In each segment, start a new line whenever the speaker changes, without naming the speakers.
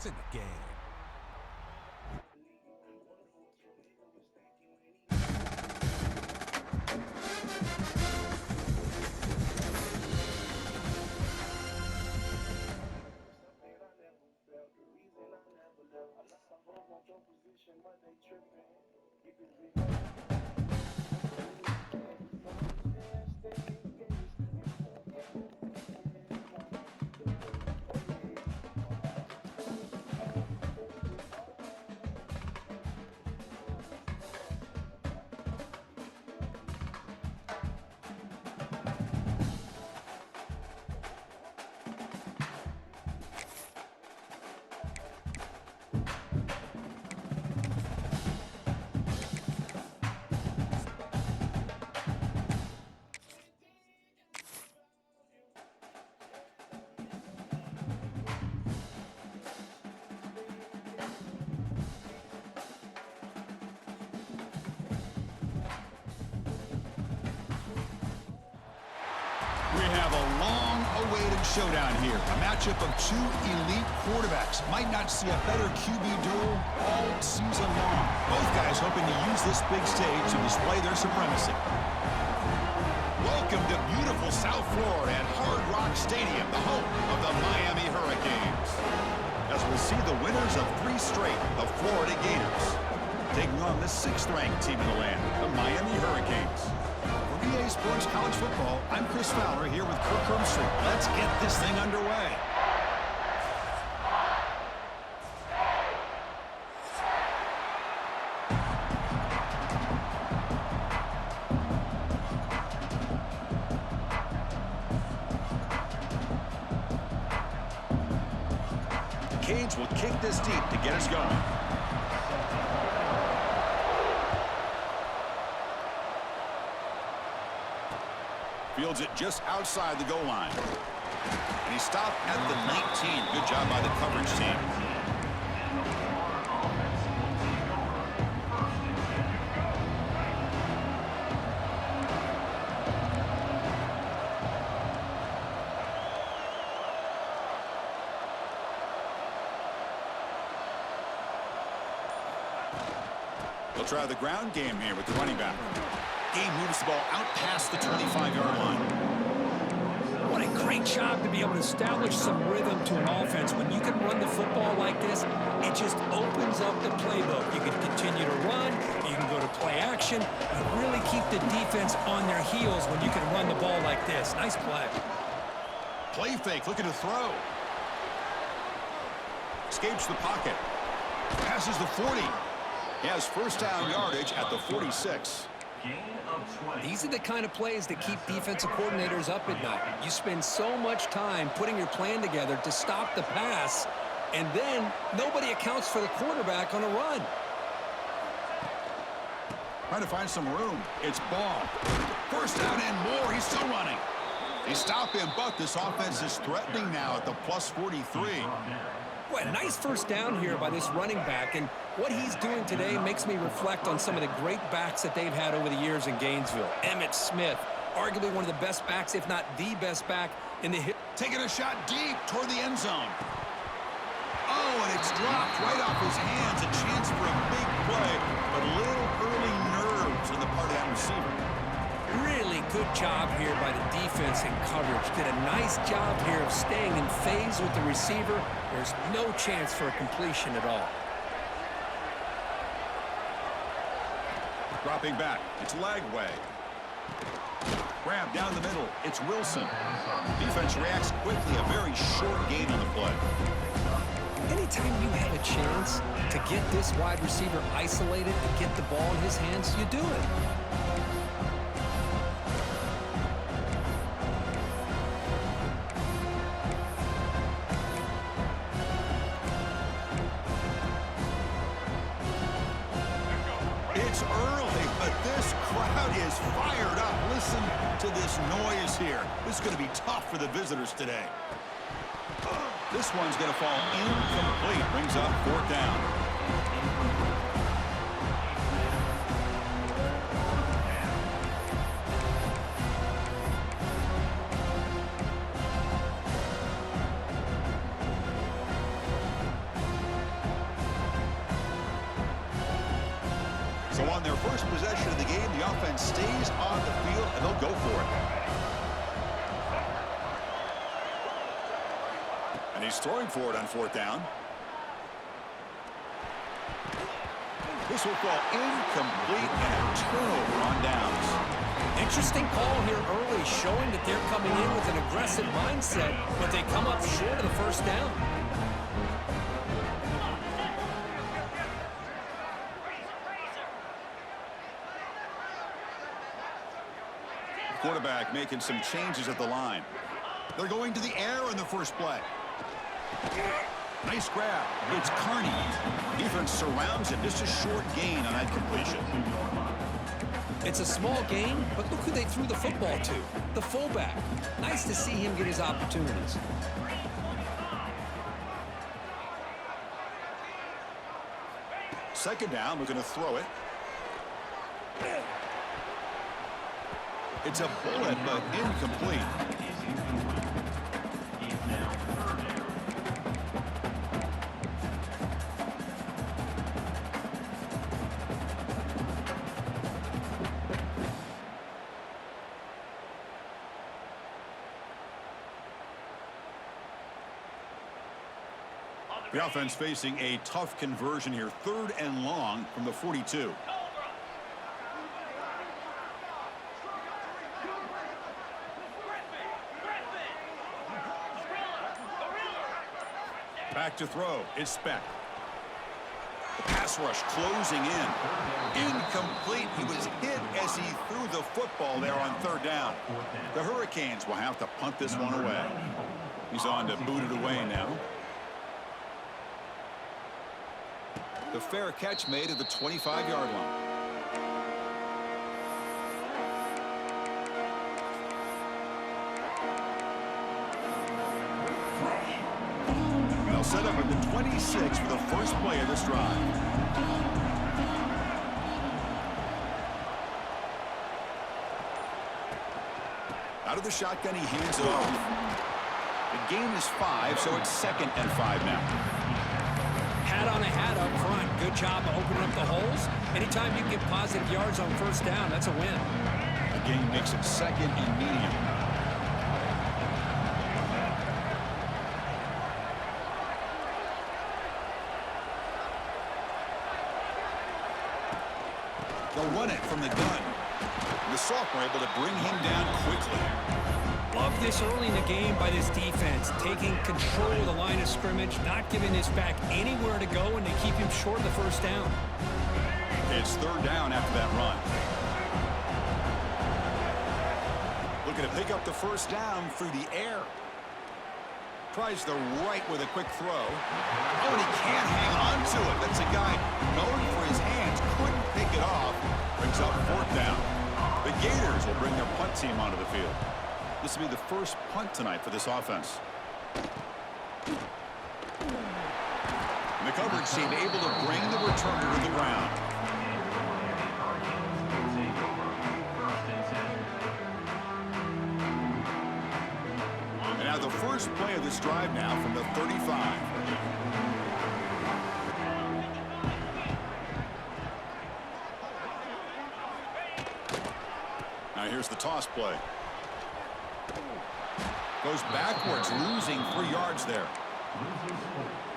in the game.
We have a long-awaited showdown here. A matchup of two elite quarterbacks. Might not see a better QB duel all season long. Both guys hoping to use this big stage to display their supremacy. Welcome to beautiful South Florida at Hard Rock Stadium, the home of the Miami Hurricanes. As we'll see the winners of 3 straight, the Florida Gators, taking on the 6th-ranked team in the land, the Miami Hurricanes. For EA Sports College Football, I'm Chris Fowler here with Kirk Herbstreit. Let's get this thing underway. The Canes will kick this deep to get us going. Fields it just outside the goal line. And he stopped at the 19. Good job by the coverage team. They'll try the ground game here with the running back. Game moves the ball out past the 25-yard line.
What a great job to be able to establish some rhythm to an offense. When you can run the football like this, it just opens up the playbook. You can continue to run, you can go to play action, and really keep the defense on their heels when you can run the ball like this. Nice play.
Play fake, looking to throw. Escapes the pocket. Passes the 40. He has first down yardage at the 46.
These are the kind of plays that keep defensive coordinators up at night. You spend so much time putting your plan together to stop the pass, and then nobody accounts for the quarterback on a run.
Trying to find some room. It's ball. First down and more. He's still running. They stop him, but this offense is threatening now at the plus 43.
Boy, a nice first down here by this running back, and what he's doing today makes me reflect on some of the great backs that they've had over the years in Gainesville. Emmitt Smith, arguably one of the best backs, if not the best back in the history.
Taking a shot deep toward the end zone. Oh, and it's dropped right off his hands. A chance for a big play, but a little early nerves on the part of that receiver.
Really good job here by the defense in coverage. Did a nice job here of staying in phase with the receiver. There's no chance for a completion at all.
Dropping back. It's Lagway. Grab down the middle. It's Wilson. Defense reacts quickly. A very short gain on the play.
Anytime you have a chance to get this wide receiver isolated and get the ball in his hands, you do it.
It's early, but this crowd is fired up. Listen to this noise here. This is going to be tough for the visitors today. This one's going to fall incomplete. Brings up 4th down. their first possession of the game, the offense stays on the field, and they'll go for it. And he's throwing for it on 4th down. This will fall incomplete and a turnover on downs.
Interesting call here early, showing that they're coming in with an aggressive mindset, but they come up short of the 1st down.
Quarterback making some changes at the line. They're going to the air in the first play. Nice grab. It's Carney. Defense surrounds him. Just a short gain on that completion.
It's a small gain, but look who they threw the football to. The fullback. Nice to see him get his opportunities.
Second down, we're going to throw it. It's a bullet, but incomplete. The offense facing a tough conversion here. 3rd and long from the 42. Back to throw. It's Speck. The pass rush closing in. Incomplete. He was hit as he threw the football there on 3rd down. The Hurricanes will have to punt this one away. He's on to boot it away now. The fair catch made at the 25-yard line. They'll set up at the 26 for the first play of this drive. Out of the shotgun, he hands it off. The gain is 5, so it's 2nd and 5 now.
Hat on a hat up front. Good job of opening up the holes. Anytime you can get positive yards on 1st down, that's a win.
The gain makes it 2nd and medium. They'll run it from the gun. The sophomore able to bring him down quickly.
Love this early in the game by this defense, taking control of the line of scrimmage, not giving this back anywhere to go, and they keep him short of the 1st down.
It's 3rd down after that run. Looking to pick up the 1st down through the air. Tries the right with a quick throw. Oh, and he can't hang on to it. That's a guy known for his hands. Couldn't pick it off. Brings up 4th down. The Gators will bring their punt team onto the field. This will be the first punt tonight for this offense. And the coverage team able to bring the returner to the ground. And now the first play of this drive now from the 35. Now here's the toss play. Goes backwards, losing 3 yards there.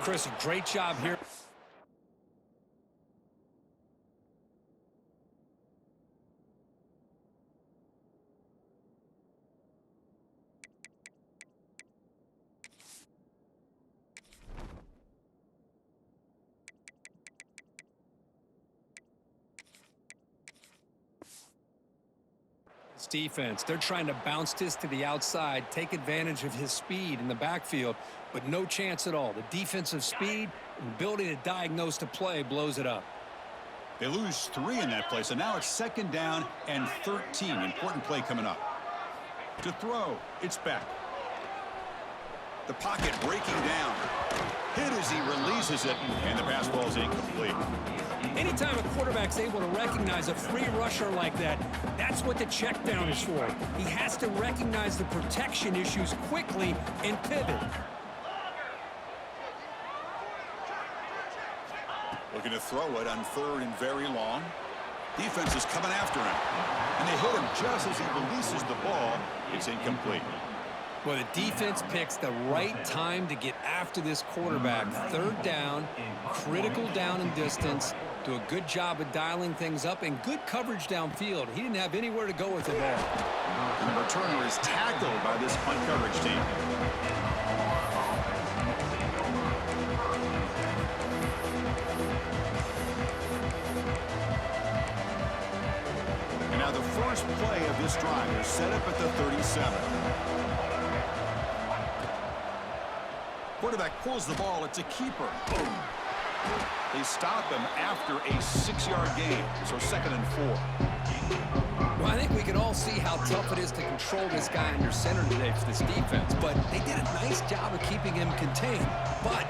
Chris, a great job here. Defense, they're trying to bounce this to the outside, take advantage of his speed in the backfield, but no chance at all. The defensive speed and ability to diagnose the play blows it up.
They lose 3 in that play, so now it's 2nd down and 13. Important play coming up. To throw, it's back. The pocket breaking down. Hit as he releases it, and the pass ball is incomplete.
Anytime a quarterback's able to recognize a free rusher like that, that's what the check down is for. He has to recognize the protection issues quickly and pivot.
Looking to throw it on 3rd and very long. Defense is coming after him. And they hit him just as he releases the ball. It's incomplete.
Well, the defense picks the right time to get after this quarterback. Third down, critical down and distance. Do a good job of dialing things up and good coverage downfield. He didn't have anywhere to go with the ball.
And the returner is tackled by this punt coverage team. And now the first play of this drive is set up at the 37. Quarterback pulls the ball. It's a keeper. They stop him after a 6-yard gain, so 2nd and 4.
Well, I think we can all see how tough it is to control this guy under center today for this defense, but they did a nice job of keeping him contained. But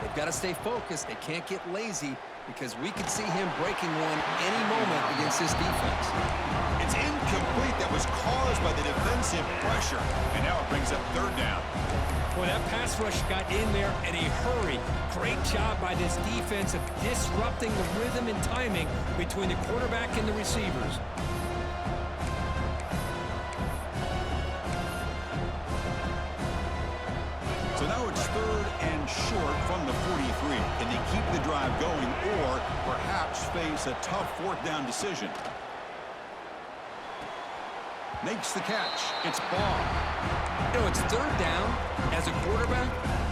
they've got to stay focused. They can't get lazy because we could see him breaking one any moment against this defense.
It's incomplete. That was caused by the defensive pressure, and now it brings up 3rd down.
Well, that pass rush got in there in a hurry. Great job by this defense of disrupting the rhythm and timing between the quarterback and the receivers.
So now it's 3rd and short from the 43. Can they keep the drive going or perhaps face a tough 4th down decision? Makes the catch. It's Ball.
You know, it's 3rd down. As a quarterback,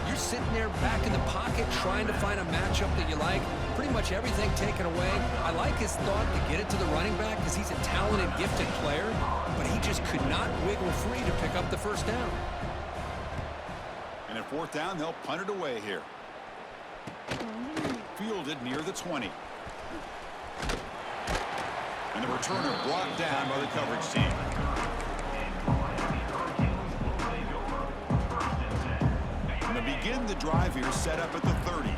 you're sitting there back in the pocket trying to find a matchup that you like. Pretty much everything taken away. I like his thought to get it to the running back because he's a talented, gifted player, but he just could not wiggle free to pick up the 1st down.
And at 4th down, they'll punt it away here. Fielded near the 20. And the returner brought down by the coverage team. And to begin the drive here, set up at the 30.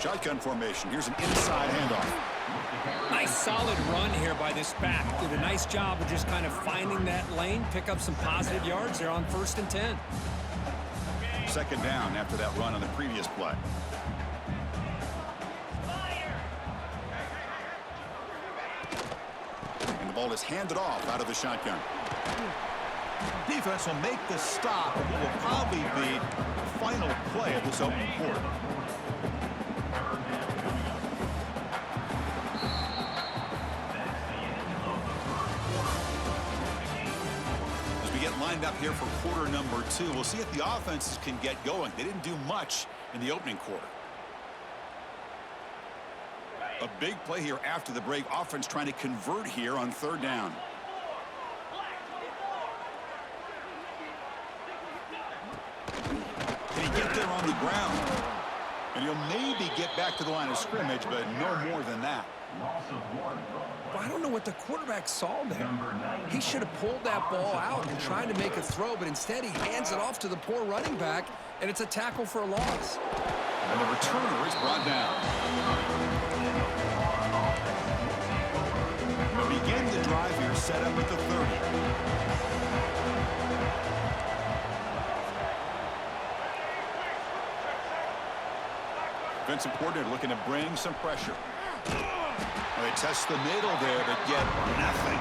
Shotgun formation. Here's an inside handoff.
Nice solid run here by this back. Did a nice job of just kind of finding that lane, pick up some positive yards there on 1st and 10.
2nd down after that run on the previous play. And the ball is handed off out of the shotgun. Defense will make the stop. It will probably be the final play of this opening quarter. As we get lined up here for quarter number 2, we'll see if the offenses can get going. They didn't do much in the opening quarter. A big play here after the break. Offense trying to convert here on 3rd down. Can he get there on the ground? And he'll maybe get back to the line of scrimmage, but no more than that.
Well, I don't know what the quarterback saw there. He should have pulled that ball out and tried to make a throw, but instead he hands it off to the poor running back, and it's a tackle for a loss.
And the returner is brought down. We'll begin the drive here, set up at the 30. Defensive coordinator looking to bring some pressure. Well, they test the middle there, but get nothing.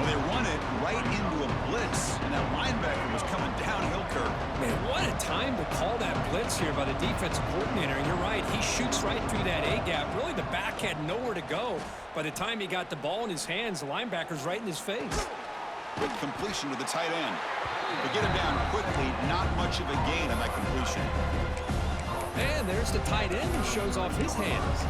Well, they run it right into a blitz, and that linebacker was coming downhill curve.
Man, what a time to call that blitz here by the defensive coordinator. And you're right, he shoots right through that A-gap. Really, the back had nowhere to go. By the time he got the ball in his hands, the linebacker's right in his face.
Good completion to the tight end. They get him down quickly, not much of a gain on that completion.
And there's the tight end who shows off his hands.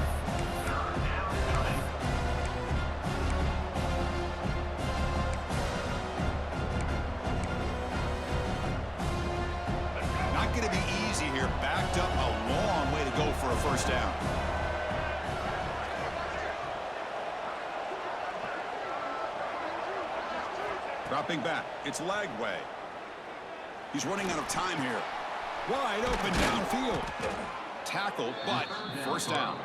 Not going to be easy here. Backed up a long way to go for a 1st down. Dropping back. It's Lagway. He's running out of time here. Wide open downfield. Tackled, but 1st down.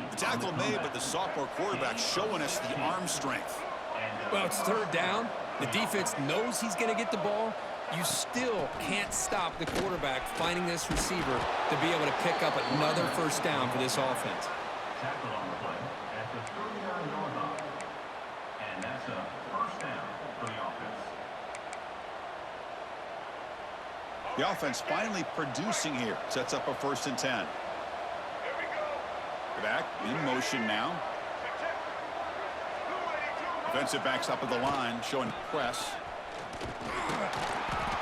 The tackle made, but the sophomore quarterback showing us the arm strength.
Well, it's 3rd down. The defense knows he's going to get the ball. you still can't stop the quarterback finding this receiver to be able to pick up another first down for this offense.
Tackled on the play at the 39-yard line. And that's a first down for the offense.
The offense finally producing here. Sets up a 1st and 10. Back in motion now. Defensive backs up at the line, showing press.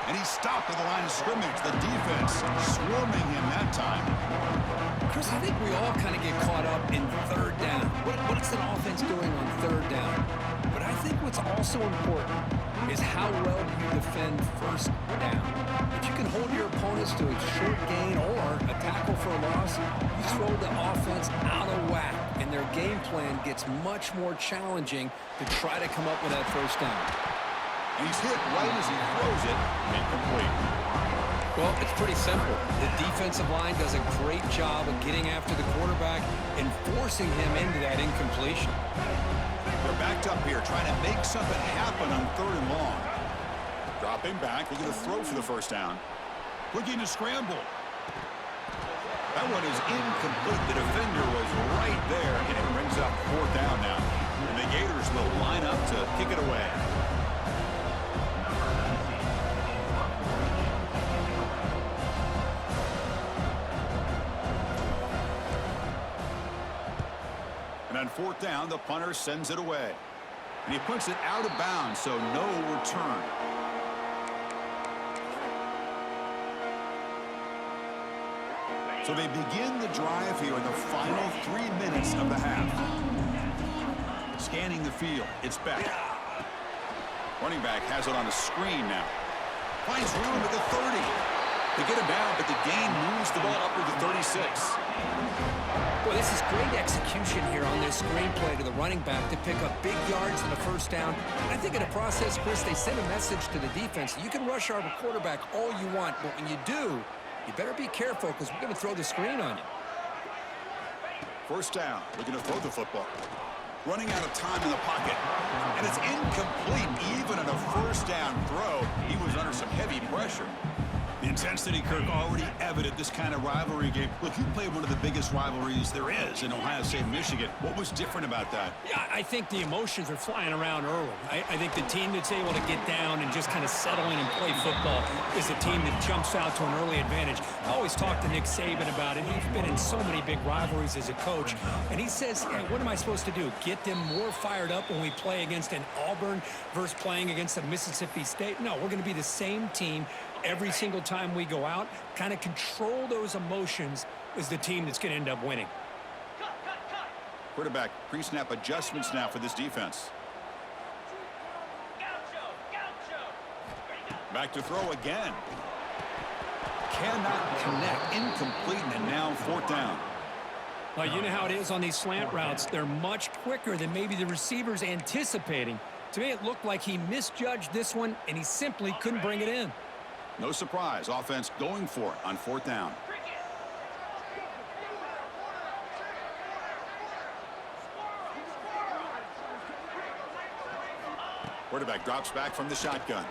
And he's stopped at the line of scrimmage. The defense swarming him that time.
Chris, I think we all kind of get caught up in third down. What's an offense doing on third down? But I think what's also important is how well you defend first down. If you can hold your opponents to a short gain or a tackle for a loss, you throw the offense out of whack, and their game plan gets much more challenging to try to come up with that first down.
And he's hit right as he throws it, incomplete.
Well, it's pretty simple. The defensive line does a great job of getting after the quarterback and forcing him into that incompletion.
They're backed up here, trying to make something happen on 3rd and long. Dropping back, looking to throw for the first down. Looking to scramble. That one is incomplete. The defender was right there, and it brings up 4th down now. And the Gators will line up to kick it away. And on 4th down, the punter sends it away. And he puts it out of bounds, so no return. So they begin the drive here in the final 3 minutes of the half. Scanning the field, it's Beck. Running back has it on a screen now. Finds room at the 30. They get him down, but the gain moves the ball up to the 36.
Well, this is great execution here on this screenplay to the running back to pick up big yards in the first down. I think in the process, Chris, they send a message to the defense. You can rush our quarterback all you want, but when you do, you better be careful because we're going to throw the screen on you.
First down, looking to throw the football. Running out of time in the pocket. And it's incomplete even in a first down throw. He was under some heavy pressure. The intensity, Kirk, already evident this kind of rivalry game. Look, you played one of the biggest rivalries there is in Ohio State, Michigan. What was different about that?
Yeah, I think the emotions are flying around early. I think the team that's able to get down and just kind of settle in and play football is the team that jumps out to an early advantage. I always talk to Nick Saban about it. He's been in so many big rivalries as a coach. And he says, hey, what am I supposed to do? Get them more fired up when we play against an Auburn versus playing against a Mississippi State? No, we're going to be the same team every single time we go out. Kind of control those emotions is the team that's going to end up winning.
Quarterback pre-snap adjustments now for this defense. Back to throw again. Cannot connect. Incomplete, and now 4th down.
Well, you know how it is on these slant routes. They're much quicker than maybe the receiver's anticipating. To me, it looked like he misjudged this one, and he simply couldn't bring it in.
No surprise. Offense going for it on 4th down. Quarterback drops back from the shotgun.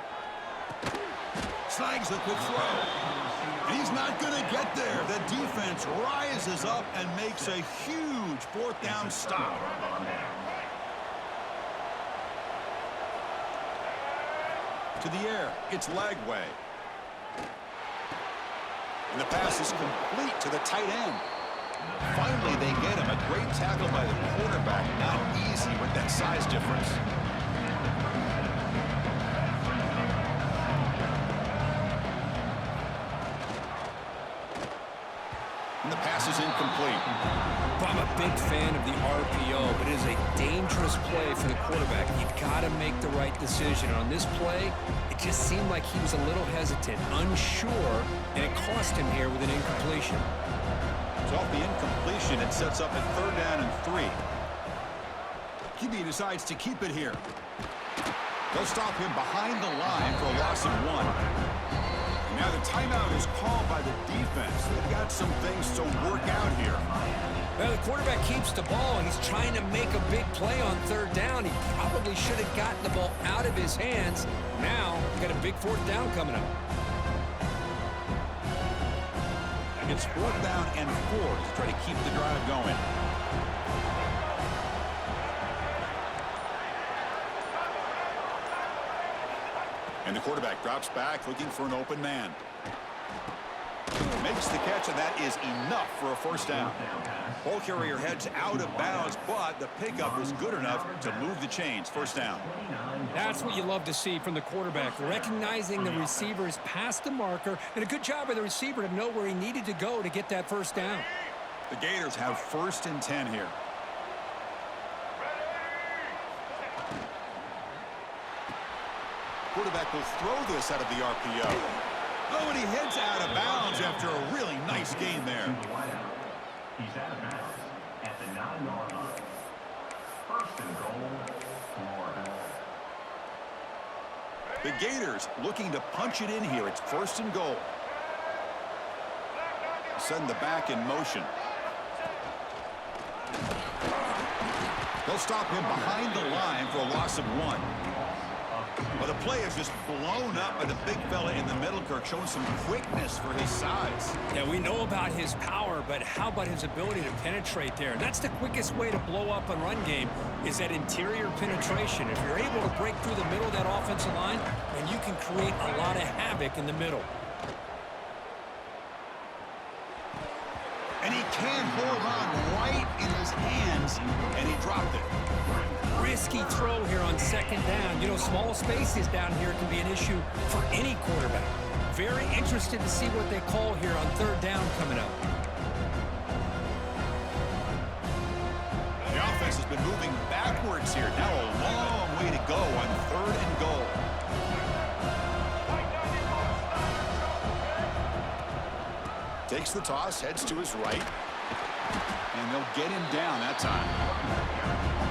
Snags the quick throw. And he's not going to get there. The defense rises up and makes a huge 4th down stop. To the air. It's Lagway. And the pass is complete to the tight end. Finally, they get him. A great tackle by the quarterback. Not easy with that size difference. And the pass is incomplete.
I'm a big fan of the RPO, but it is a dangerous play for the quarterback. You've got to make the right decision. And on this play, it just seemed like he was a little hesitant, unsure, and it cost him here with an incompletion.
So off the incompletion, it sets up a 3rd down and 3. QB decides to keep it here. They'll stop him behind the line for a loss of 1. Now the timeout is called by the defense. They've got some things to work out here.
Well, the quarterback keeps the ball. He's trying to make a big play on third down. He probably should have gotten the ball out of his hands. Now, got a big fourth down coming up.
It's fourth down and 4 to try to keep the drive going. And the quarterback drops back looking for an open man. Makes the catch, and that is enough for a first down. Ball carrier heads out of bounds, but the pickup is good enough to move the chains. First down.
That's what you love to see from the quarterback, recognizing the receiver is past the marker, and a good job by the receiver to know where he needed to go to get that first down.
The Gators have 1st and 10 here. Quarterback will throw this out of the RPO. Oh, and he heads out of bounds after a really nice game there.
He's out of bounds at the 9-yard line. First and goal, Florida.
The Gators looking to punch it in here. It's 1st and goal. Send the back in motion. They'll stop him behind the line for a loss of 1. Well, the play is just blown up by the big fella in the middle, Kirk, showing some quickness for his size.
Yeah, we know about his power, but how about his ability to penetrate there? That's the quickest way to blow up a run game, is that interior penetration. If you're able to break through the middle of that offensive line, then you can create a lot of havoc in the middle.
And he can hold on right in his hands, and he dropped it.
Risky throw here on second down. You know, small spaces down here can be an issue for any quarterback. Very interested to see what they call here on third down coming up.
The offense has been moving backwards here. Now a long way to go on 3rd and goal. Takes the toss, heads to his right. And they'll get him down that time.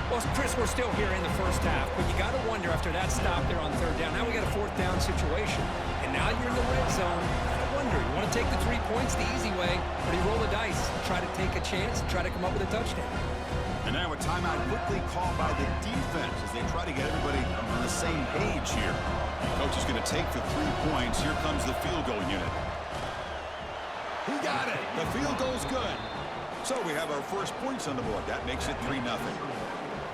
Well, Chris, we're still here in the first half, but you got to wonder after that stop there on third down. Now we got a fourth down situation, and now you're in the red zone. You got to wonder, you want to take the 3 points the easy way, or do you roll the dice, try to take a chance, and try to come up with a touchdown?
And now a timeout quickly called by the defense as they try to get everybody on the same page here. Coach is going to take the 3 points. Here comes the field goal unit. He got it. The field goal's good. So we have our first points on the board. That makes it 3-0.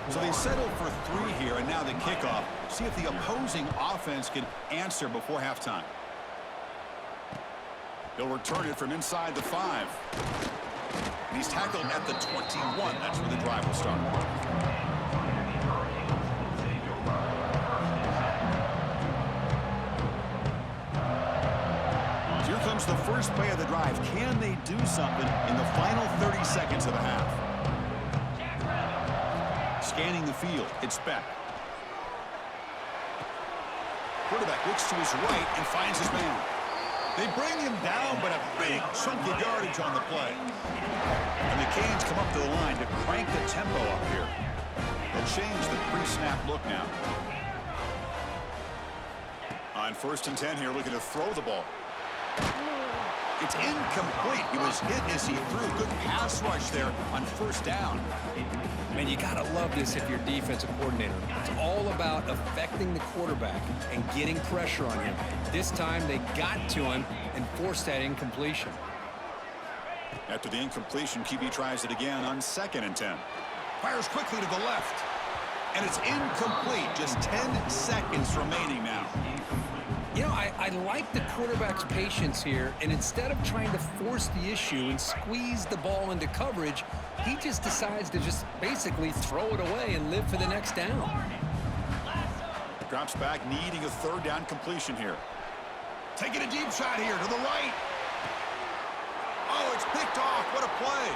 So they settle for 3 here, and now the kickoff. See if the opposing offense can answer before halftime. He'll return it from inside the 5. And he's tackled at the 21. That's where the drive will start. Here comes the first play of the drive. Can they do something in the final 30 seconds of the half? Scanning the field, it's Beck. Quarterback looks to his right and finds his man. They bring him down, but a big chunk of yardage on the play. And the Canes come up to the line to crank the tempo up here. They'll change the pre-snap look now. On 1st and 10 here, looking to throw the ball. It's incomplete. He was hit as he threw. Good pass rush there on 1st down.
Man, you got to love this if you're defensive coordinator. It's all about affecting the quarterback and getting pressure on him. This time they got to him and forced that incompletion.
After the incompletion, QB tries it again on 2nd and 10. Fires quickly to the left. And it's incomplete. Just 10 seconds remaining now.
You know, I like the quarterback's patience here, and instead of trying to force the issue and squeeze the ball into coverage, he just decides to just basically throw it away and live for the next down.
Drops back, needing a 3rd down completion here. Taking a deep shot here to the right. Oh, it's picked off. What a play.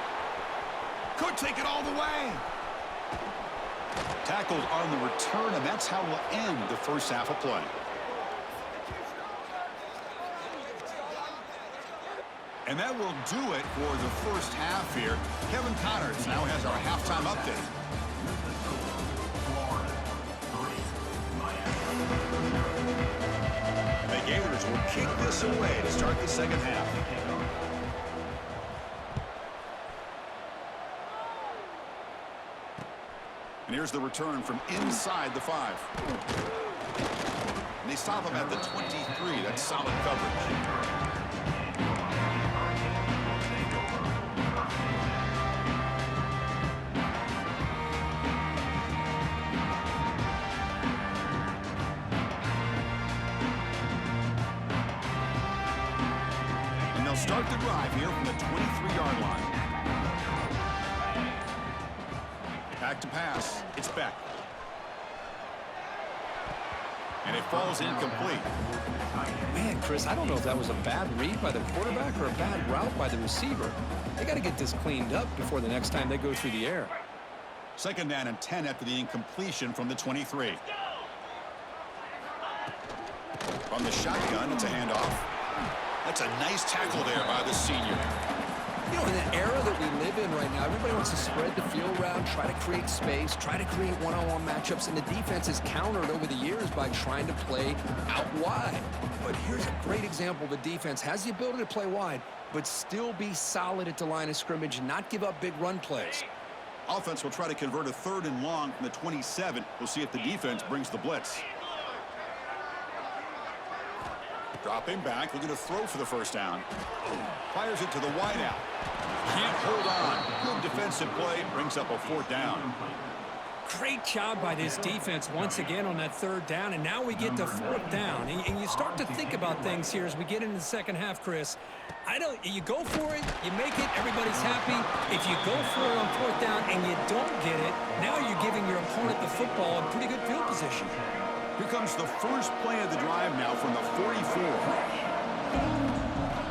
Could take it all the way. Tackled on the return, and that's how we'll end the first half of play. And that will do it for the first half here. Kevin Connors now has our halftime update. The Gators will kick this away to start the second half. Here's the return from inside the 5. And they stop him at the 23. That's solid coverage. They'll start the drive here from the 23-yard line. Back to pass. It's Beck. And it falls incomplete.
Man, Chris, I don't know if that was a bad read by the quarterback or a bad route by the receiver. They got to get this cleaned up before the next time they go through the air.
2nd down and 10 after the incompletion from the 23. From the shotgun, it's a handoff. That's a nice tackle there by the senior.
You know, in the era that we live in right now, everybody wants to spread the field around, try to create space, try to create one-on-one matchups, and the defense has countered over the years by trying to play out wide. But here's a great example. The defense has the ability to play wide, but still be solid at the line of scrimmage and not give up big run plays.
Offense will try to convert a 3rd and long from the 27. We'll see if the defense brings the blitz. Dropping back, looking to throw for the 1st down. Fires it to the wideout. Can't hold on. Good defensive play, brings up a 4th down.
Great job by this defense once again on that 3rd down, and now we get to 4th down. And you start to think about things here as we get into the second half, Chris. You go for it, you make it, everybody's happy. If you go for it on 4th down and you don't get it, now you're giving your opponent the football in pretty good field position.
Here comes the first play of the drive now from the 44.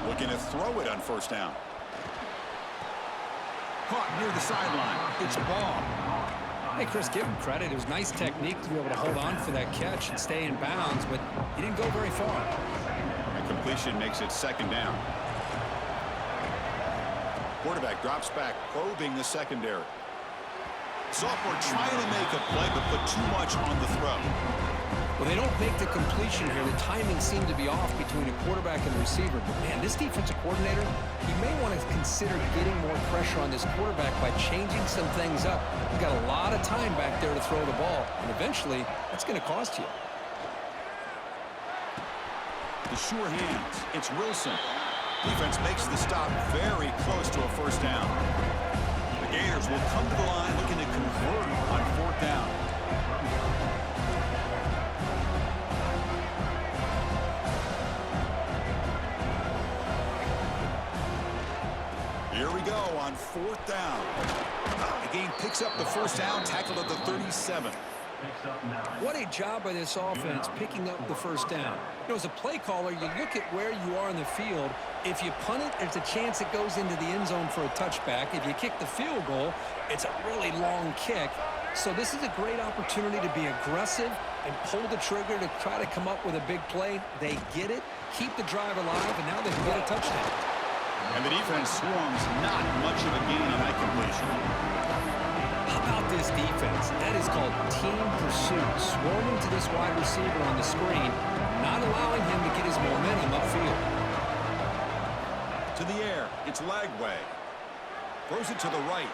Looking to throw it on 1st down. Caught near the sideline. It's Ball.
Hey, Chris, give him credit. It was nice technique to be able to hold on for that catch and stay in bounds, but he didn't go very far.
And completion makes it 2nd down. Quarterback drops back, probing the secondary. Sophomore trying to make a play, but put too much on the throw.
Well, they don't make the completion here. The timing seemed to be off between the quarterback and the receiver. But, man, this defensive coordinator, he may want to consider getting more pressure on this quarterback by changing some things up. He's got a lot of time back there to throw the ball, and eventually that's going to cost you.
The sure hands. It's Wilson. Defense makes the stop very close to a 1st down. The Gators will come to the line looking to convert on 4th down. Here we go on 4th down. The game picks up the 1st down, tackled at the 37.
What a job by this offense picking up the 1st down. You know, as a play caller, you look at where you are in the field. If you punt it, there's a chance it goes into the end zone for a touchback. If you kick the field goal, it's a really long kick. So this is a great opportunity to be aggressive and pull the trigger to try to come up with a big play. They get it, keep the drive alive, and now they can get a touchdown.
And the defense swarms, not much of a gain on that completion.
How about this defense? That is called team pursuit. Swarming to this wide receiver on the screen, not allowing him to get his momentum upfield.
To the air, it's Lagway. Throws it to the right.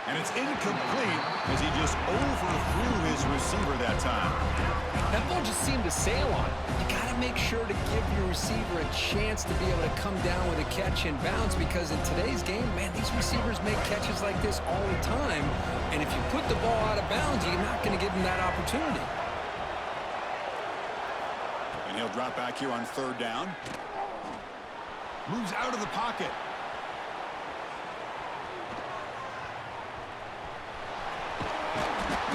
And it's incomplete as he just overthrew his receiver that time.
That ball just seemed to sail on it. You got to make sure to give your receiver a chance to be able to come down with a catch in bounds, because in today's game, man, these receivers make catches like this all the time. And if you put the ball out of bounds, you're not going to give them that opportunity.
And he'll drop back here on 3rd down. Moves out of the pocket.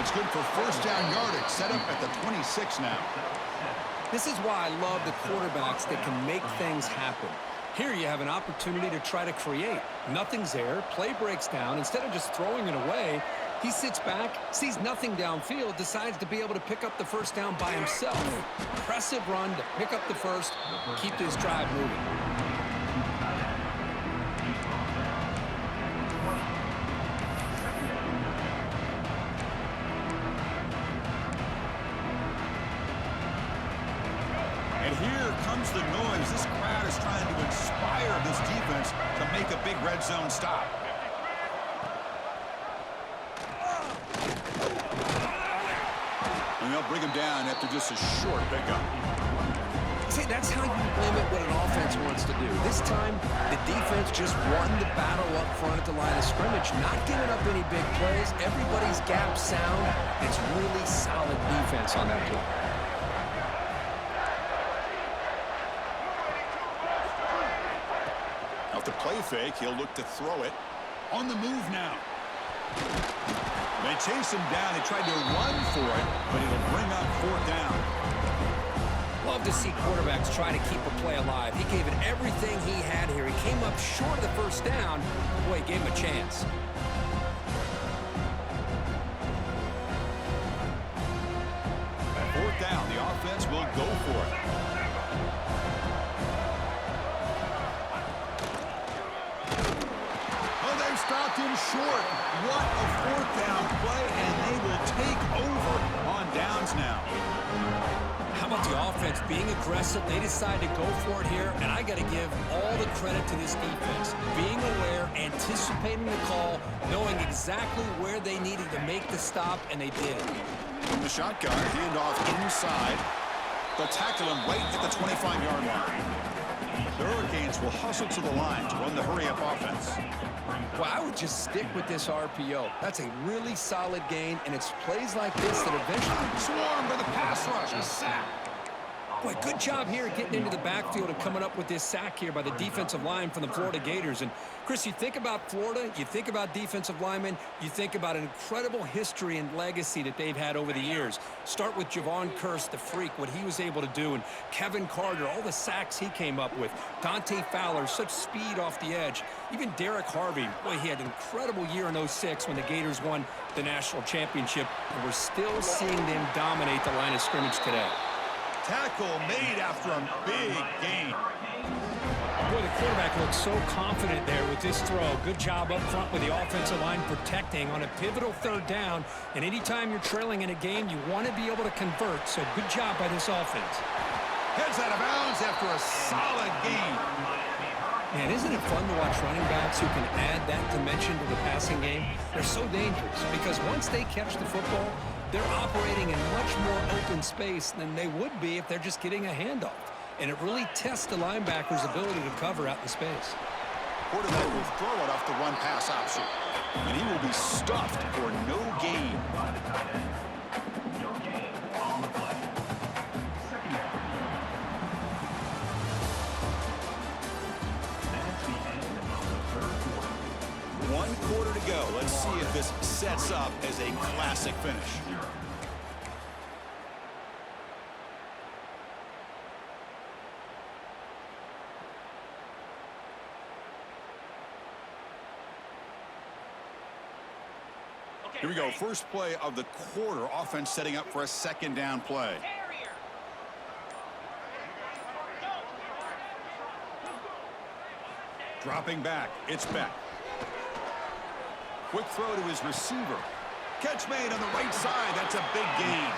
It's good for 1st down yardage. Set up at the 26 now.
This is why I love the quarterbacks that can make things happen. Here you have an opportunity to try to create. Nothing's there. Play breaks down. Instead of just throwing it away, he sits back, sees nothing downfield, decides to be able to pick up the 1st down by himself. Impressive run to pick up the 1st, keep this drive moving.
And here comes the noise. This crowd is trying to inspire this defense to make a big red zone stop. And they'll bring him down after just a short pickup.
See, that's how you limit what an offense wants to do. This time, the defense just won the battle up front at the line of scrimmage, not giving up any big plays. Everybody's gap sound. It's really solid defense on that play.
Off the play fake, he'll look to throw it. On the move now. They chase him down. They tried to run for it, but it'll bring up fourth down.
Love to see quarterbacks try to keep a play alive. He gave it everything he had here. He came up short of the first down. Boy, he gave him a chance.
Fourth down, the offense will go for it. Oh, they've stopped him short. What a fourth down play, and they will take over on downs now.
How about the offense being aggressive? They decide to go for it here, and I got to give all the credit to this defense. Being aware, anticipating the call, knowing exactly where they needed to make the stop, and they did.
From the shotgun, handoff inside. They'll tackle him right at the 25-yard line. The Hurricanes will hustle to the line to run the hurry-up offense.
Well, I would just stick with this RPO. That's a really solid gain, and it's plays like this that eventually
Swarmed by the pass rush, a sack.
Boy, good job here getting into the backfield and coming up with this sack here by the defensive line from the Florida Gators. And, Chris, you think about Florida, you think about defensive linemen, you think about an incredible history and legacy that they've had over the years. Start with Javon Kearse, the freak, what he was able to do, and Kevin Carter, all the sacks he came up with. Dante Fowler, such speed off the edge. Even Derek Harvey, boy, he had an incredible year in '06 when the Gators won the national championship, and we're still seeing them dominate the line of scrimmage today.
Tackle made after a big gain.
Boy, the quarterback looks so confident there with this throw. Good job up front with the offensive line protecting on a pivotal third down. And anytime you're trailing in a game, you want to be able to convert. So good job by this offense.
Heads out of bounds after a solid gain.
Man, isn't it fun to watch running backs who can add that dimension to the passing game? They're so dangerous because once they catch the football, they're operating in much more open space than they would be if they're just getting a handoff. And it really tests the linebacker's ability to cover out in space.
Quarterback will throw it off the run-pass option. And he will be stuffed for no gain.
No gain on the play. Second down. That's the end of the third quarter.
1 quarter to go. Let's see if this sets up as a classic finish. Here we go. First play of the quarter. Offense setting up for a second down play. Dropping back. It's Beck. Quick throw to his receiver. Catch made on the right side. That's a big gain.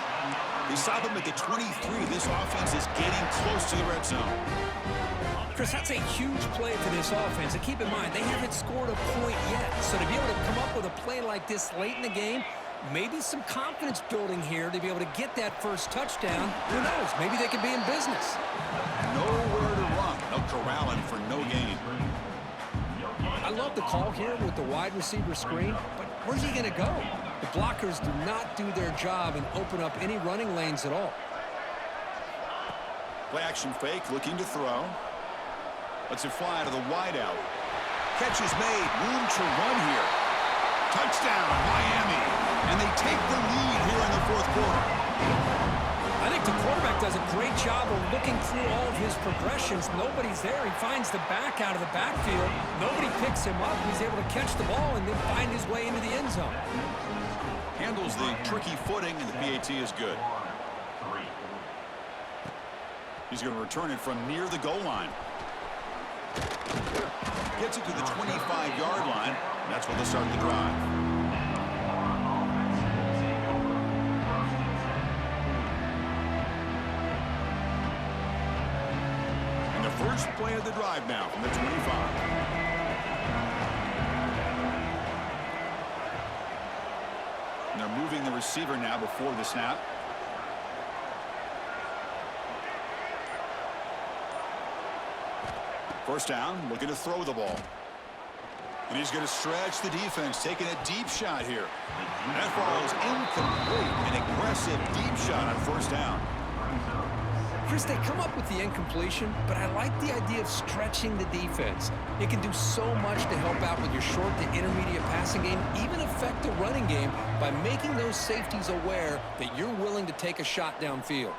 They stop him at the 23. This offense is getting close to the red zone.
Chris, that's a huge play for this offense. And keep in mind, they haven't scored a point yet. So to be able to come up with a play like this late in the game, maybe some confidence building here to be able to get that first touchdown. Who knows? Maybe they could be in business.
Nowhere to run. They'll corral him for no gain.
I love the call here with the wide receiver screen, but where's he going to go? The blockers do not do their job and open up any running lanes at all.
Play action fake, looking to throw. Lets it fly to the wideout. Catch is made. Room to run here. Touchdown, Miami. And they take the lead here in the fourth quarter.
I think the quarterback does a great job of looking through all of his progressions. Nobody's there. He finds the back out of the backfield. Nobody picks him up. He's able to catch the ball and then find his way into the end zone.
Handles the tricky footing, and the PAT is good. He's going to return it from near the goal line. Gets it to the 25-yard line. And that's where they'll start the drive. And the first play of the drive now from the 25. And they're moving the receiver now before the snap. First down, looking to throw the ball. And he's going to stretch the defense, taking a deep shot here. That ball is incomplete. An aggressive deep shot on first down.
Chris, they come up with the incompletion, but I like the idea of stretching the defense. It can do so much to help out with your short to intermediate passing game, even affect the running game by making those safeties aware that you're willing to take a shot downfield.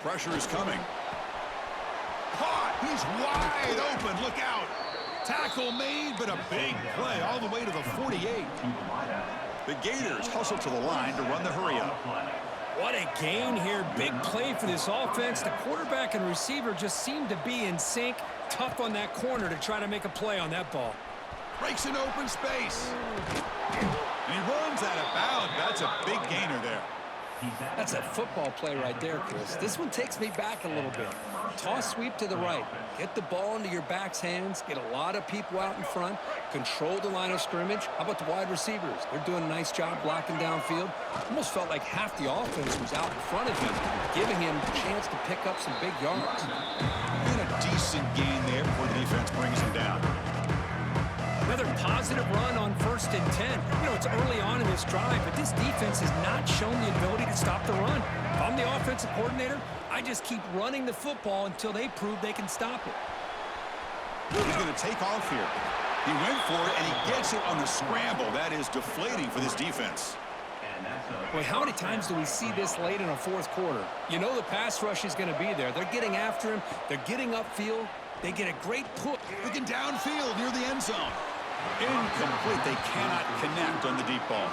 Pressure is coming. Caught! He's wide open. Look out. Tackle made, but a big play all the way to the 48. The Gators hustle to the line to run the hurry-up.
What a gain here. Big play for this offense. The quarterback and receiver just seem to be in sync. Tough on that corner to try to make a play on that ball.
Breaks an open space. And he runs out of bounds. That's a big gainer there.
That's a football play right there, Chris. This one takes me back a little bit. Toss sweep to the right. Get the ball into your back's hands. Get a lot of people out in front. Control the line of scrimmage. How about the wide receivers? They're doing a nice job blocking downfield. Almost felt like half the offense was out in front of him, giving him a chance to pick up some big yards.
And a decent gain there before the defense brings him down.
Another positive run on 1st and 10. You know, it's early on in this drive, but this defense has not shown the ability to stop the run. If I'm the offensive coordinator, I just keep running the football until they prove they can stop it.
He's going to take off here. He went for it, and he gets it on the scramble. That is deflating for this defense.
Boy, how many times do we see this late in a fourth quarter? You know the pass rush is going to be there. They're getting after him. They're getting upfield. They get a great push.
Looking downfield near the end zone. Incomplete. They cannot connect on the deep ball.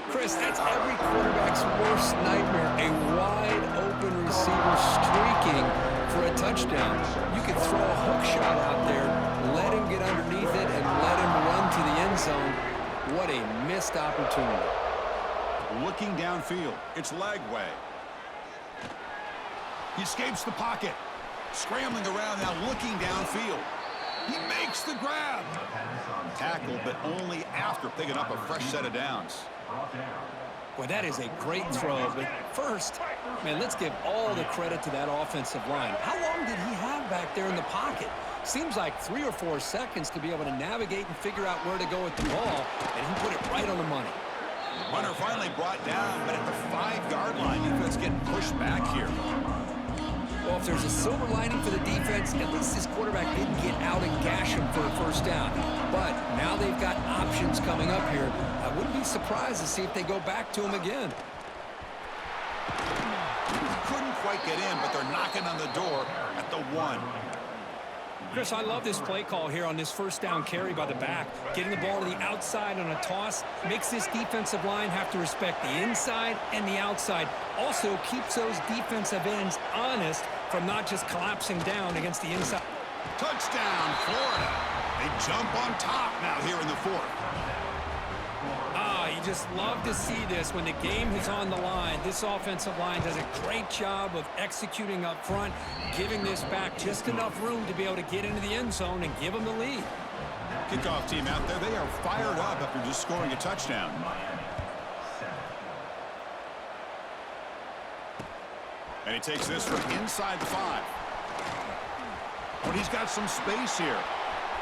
Chris, that's every quarterback's worst nightmare. A wide-open receiver streaking for a touchdown. You could throw a hook shot out there, let him get underneath it, and let him run to the end zone. What a missed opportunity.
Looking downfield. It's Lagway. He escapes the pocket. Scrambling around now, looking downfield. He makes the grab. Tackled, but only after picking up a fresh set of downs.
Boy, that is a great throw. But first, man, let's give all the credit to that offensive line. How long did he have back there in the pocket? Seems like 3 or 4 seconds to be able to navigate and figure out where to go with the ball, and he put it right on the money.
Runner finally brought down, but at the 5-yard line, defense getting pushed back here.
Well, if there's a silver lining for the defense, at least this quarterback didn't get out and gash him for a first down. But now they've got options coming up here. I wouldn't be surprised to see if they go back to him again.
Couldn't quite get in, but they're knocking on the door at the 1.
Chris, I love this play call here on this first down carry by the back. Getting the ball to the outside on a toss makes this defensive line have to respect the inside and the outside. Also keeps those defensive ends honest from not just collapsing down against the inside.
Touchdown, Florida. They jump on top now here in the 4th.
You just love to see this when the game is on the line. This offensive line does a great job of executing up front, giving this back just enough room to be able to get into the end zone and give them the lead.
Kickoff team out there, they are fired up after just scoring a touchdown. And he takes this from inside the 5. But he's got some space here.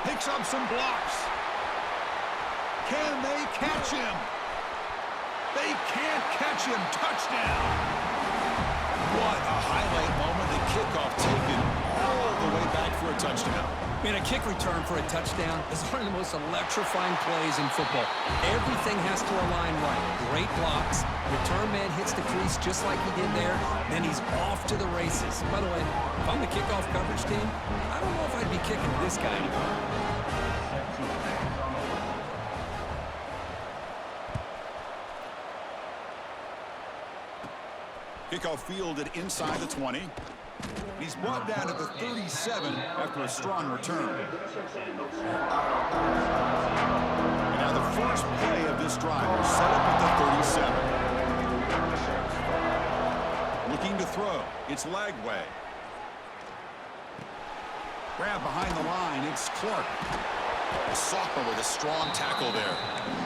Picks up some blocks. Can they catch him? They can't catch him. Touchdown. What a highlight moment. The kickoff taken all the way back for a touchdown.
Man, a kick return for a touchdown is one of the most electrifying plays in football. Everything has to align right. Great blocks. Return man hits the crease just like he did there. Then he's off to the races. By the way, if I'm the kickoff coverage team, I don't know if I'd be kicking to this guy anymore.
Kickoff fielded inside the 20. He's brought down to the 37 after a strong return. And now the first play of this drive is set up at the 37. Looking to throw. It's Lagway. Grab behind the line. It's Clark. A sophomore with a strong tackle there.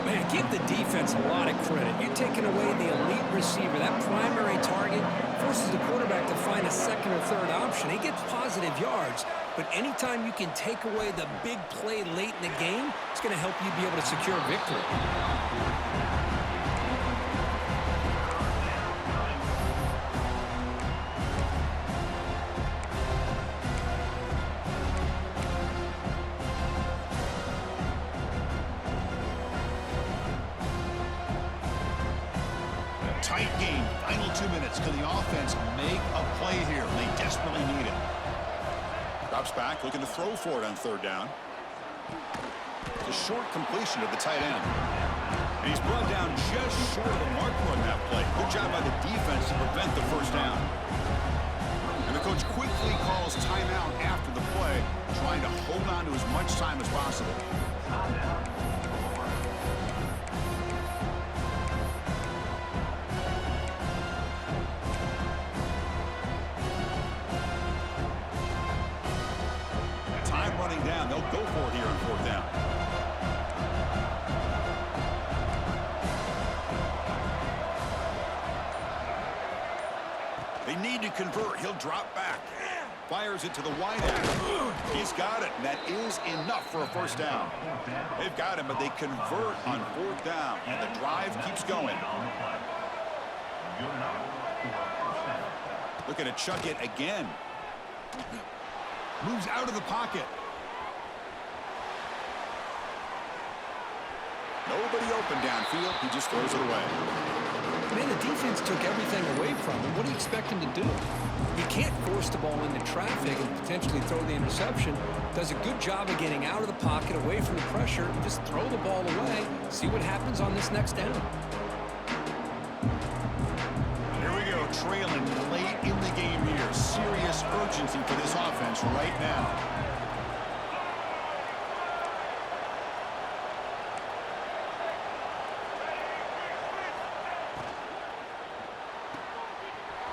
Man, give the defense a lot of credit. You're taking away the elite receiver. That primary target forces the quarterback to find a second or third option. He gets positive yards, but anytime you can take away the big play late in the game, it's going to help you be able to secure a victory.
Tight game. Final 2 minutes. Can the offense make a play here? They desperately need it. Drops back, looking to throw for it on third down. It's a short completion of the tight end. And he's brought down just short of the marker on that play. Good job by the defense to prevent the first down. And the coach quickly calls timeout after the play, trying to hold on to as much time as possible. Running down, they'll go for it here on fourth down. They need to convert. He'll drop back. Fires it to the wide end. He's got it, and that is enough for a first down. They've got him, but they convert on fourth down, and the drive keeps going. Looking to chuck it again. Moves out of the pocket. Nobody open downfield. He just throws it away.
Man, the defense took everything away from him. What do you expect him to do? He can't force the ball into traffic and potentially throw the interception. Does a good job of getting out of the pocket, away from the pressure, and just throw the ball away. See what happens on this next down.
Here we go, trailing late in the game here. Serious urgency for this offense right now.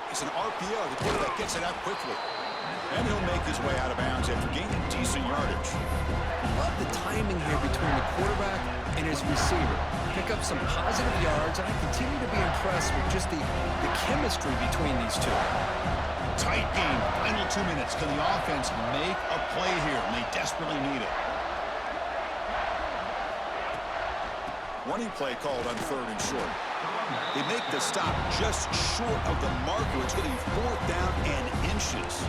It's an RPO. The quarterback gets it out quickly. And he'll make his way out of bounds after gaining decent yardage.
Love the timing here between the quarterback and his receiver. Pick up some positive yards, and I continue to be impressed with just the chemistry between these two.
Tight game. Final 2 minutes. Can the offense make a play here? And they desperately need it. Running play called on third and short. They make the stop just short of the marker. It's going to be fourth down and inches.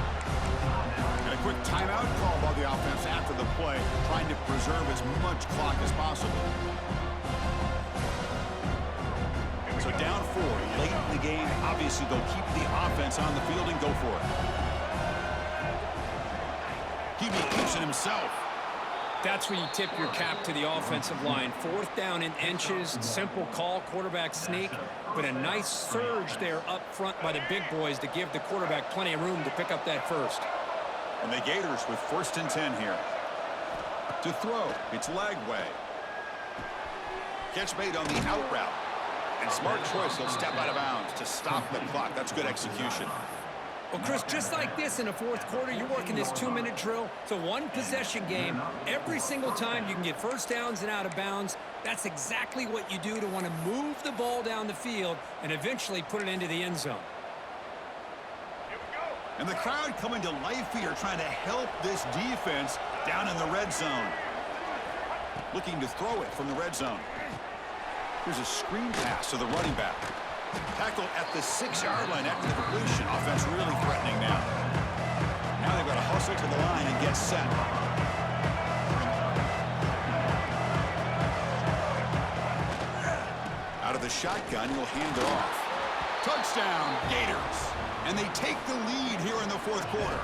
And a quick timeout call by the offense after the play, trying to preserve as much clock as possible. So down 4, late in the game. Obviously, they'll keep the offense on the field and go for it. He keeps it himself.
That's where you tip your cap to the offensive line. Fourth down in inches, simple call, quarterback sneak, but a nice surge there up front by the big boys to give the quarterback plenty of room to pick up that first.
And the Gators with 1st and 10 here. To throw, it's Lagway. Catch made on the out route. And smart choice, he'll step out of bounds to stop the clock. That's good execution.
Well, Chris, just like this in the fourth quarter, you're working this 2-minute drill. It's a one-possession game. Every single time you can get first downs and out of bounds, that's exactly what you do to want to move the ball down the field and eventually put it into the end zone.
And the crowd coming to life here, trying to help this defense down in the red zone. Looking to throw it from the red zone. Here's a screen pass to the running back. Tackled at the 6-yard line after the completion. Offense really threatening now. Now they've got to hustle to the line and get set. Out of the shotgun, he'll hand it off. Touchdown, Gators. And they take the lead here in the fourth quarter.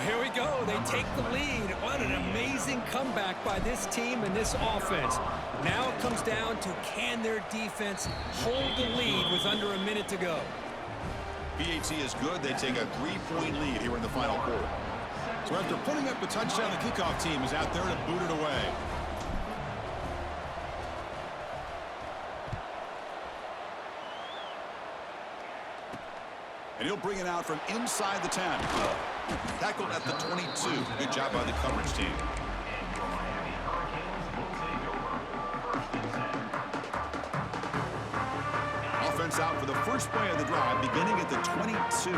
Here we go. They take the lead. What an amazing comeback by this team and this offense. Now it comes down to, can their defense hold the lead with under a minute to go?
PAT is good. They take a 3-point lead here in the final quarter. So after putting up a touchdown, the kickoff team is out there to boot it away. And he'll bring it out from inside the 10. Tackled at the 22. Good job by the coverage team. Offense out for the first play of the drive, beginning at the 22.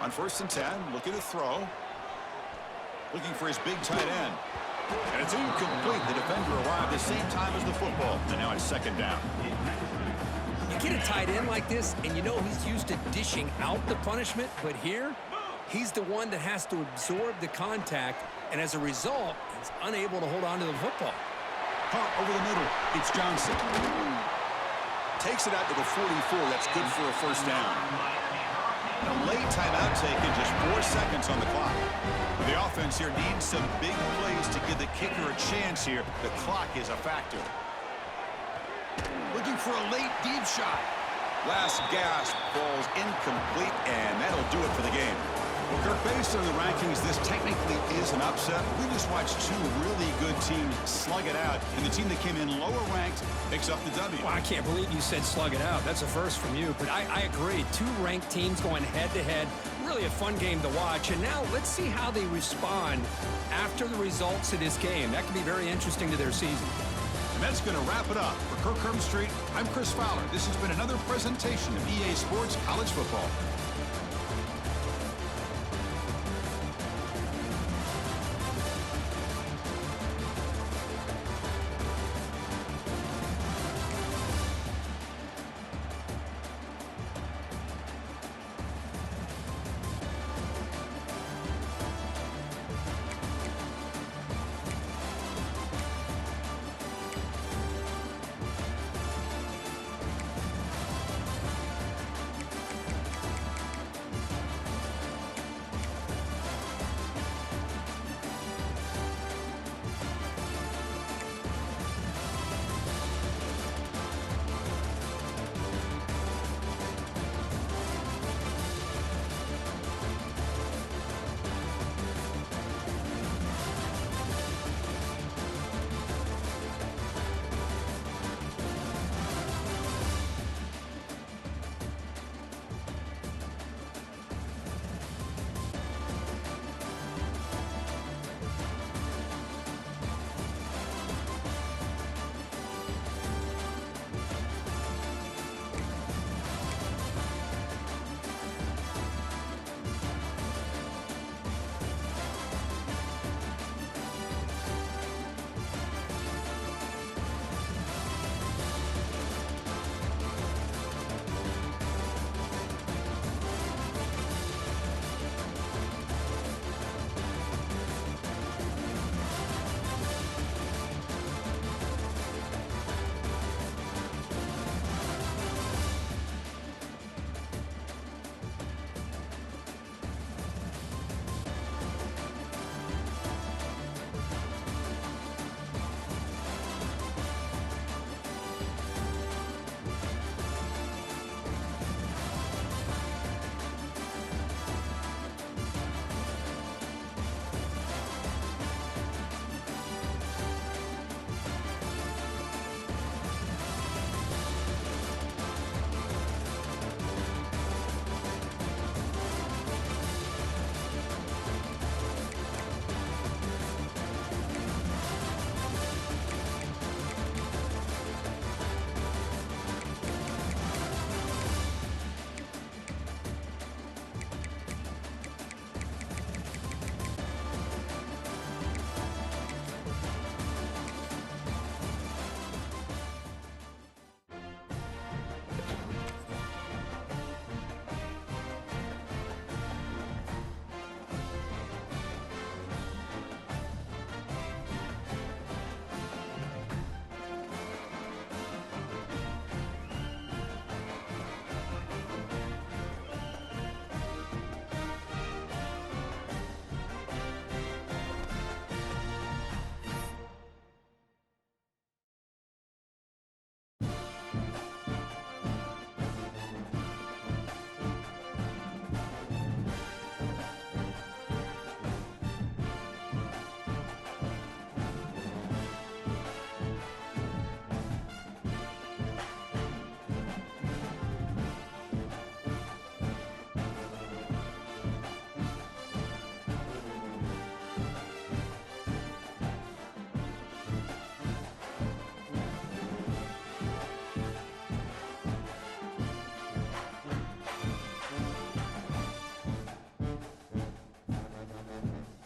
On 1st and 10, looking to throw. Looking for his big tight end. And it's incomplete. The defender arrived the same time as the football. And now it's 2nd down.
You get a tight end like this, and you know he's used to dishing out the punishment, but here, he's the one that has to absorb the contact, and as a result, he's unable to hold on to the football.
Caught over the middle. It's Johnson. Takes it out to the 44. That's good for a 1st down. A late timeout taken, just 4 seconds on the clock. The offense here needs some big plays to give the kicker a chance here. The clock is a factor. Looking for a late deep shot. Last gasp falls incomplete, and that'll do it for the game. Well, Kirk, based on the rankings, this technically is an upset. We just watched 2 really good teams slug it out, and the team that came in lower ranked picks up the W.
Well, I can't believe you said slug it out. That's a first from you, but I agree. 2 ranked teams going head-to-head. Really a fun game to watch, and now let's see how they respond after the results of this game. That could be very interesting to their season.
And that's going to wrap it up. For Kirk Street, I'm Chris Fowler. This has been another presentation of EA Sports College Football.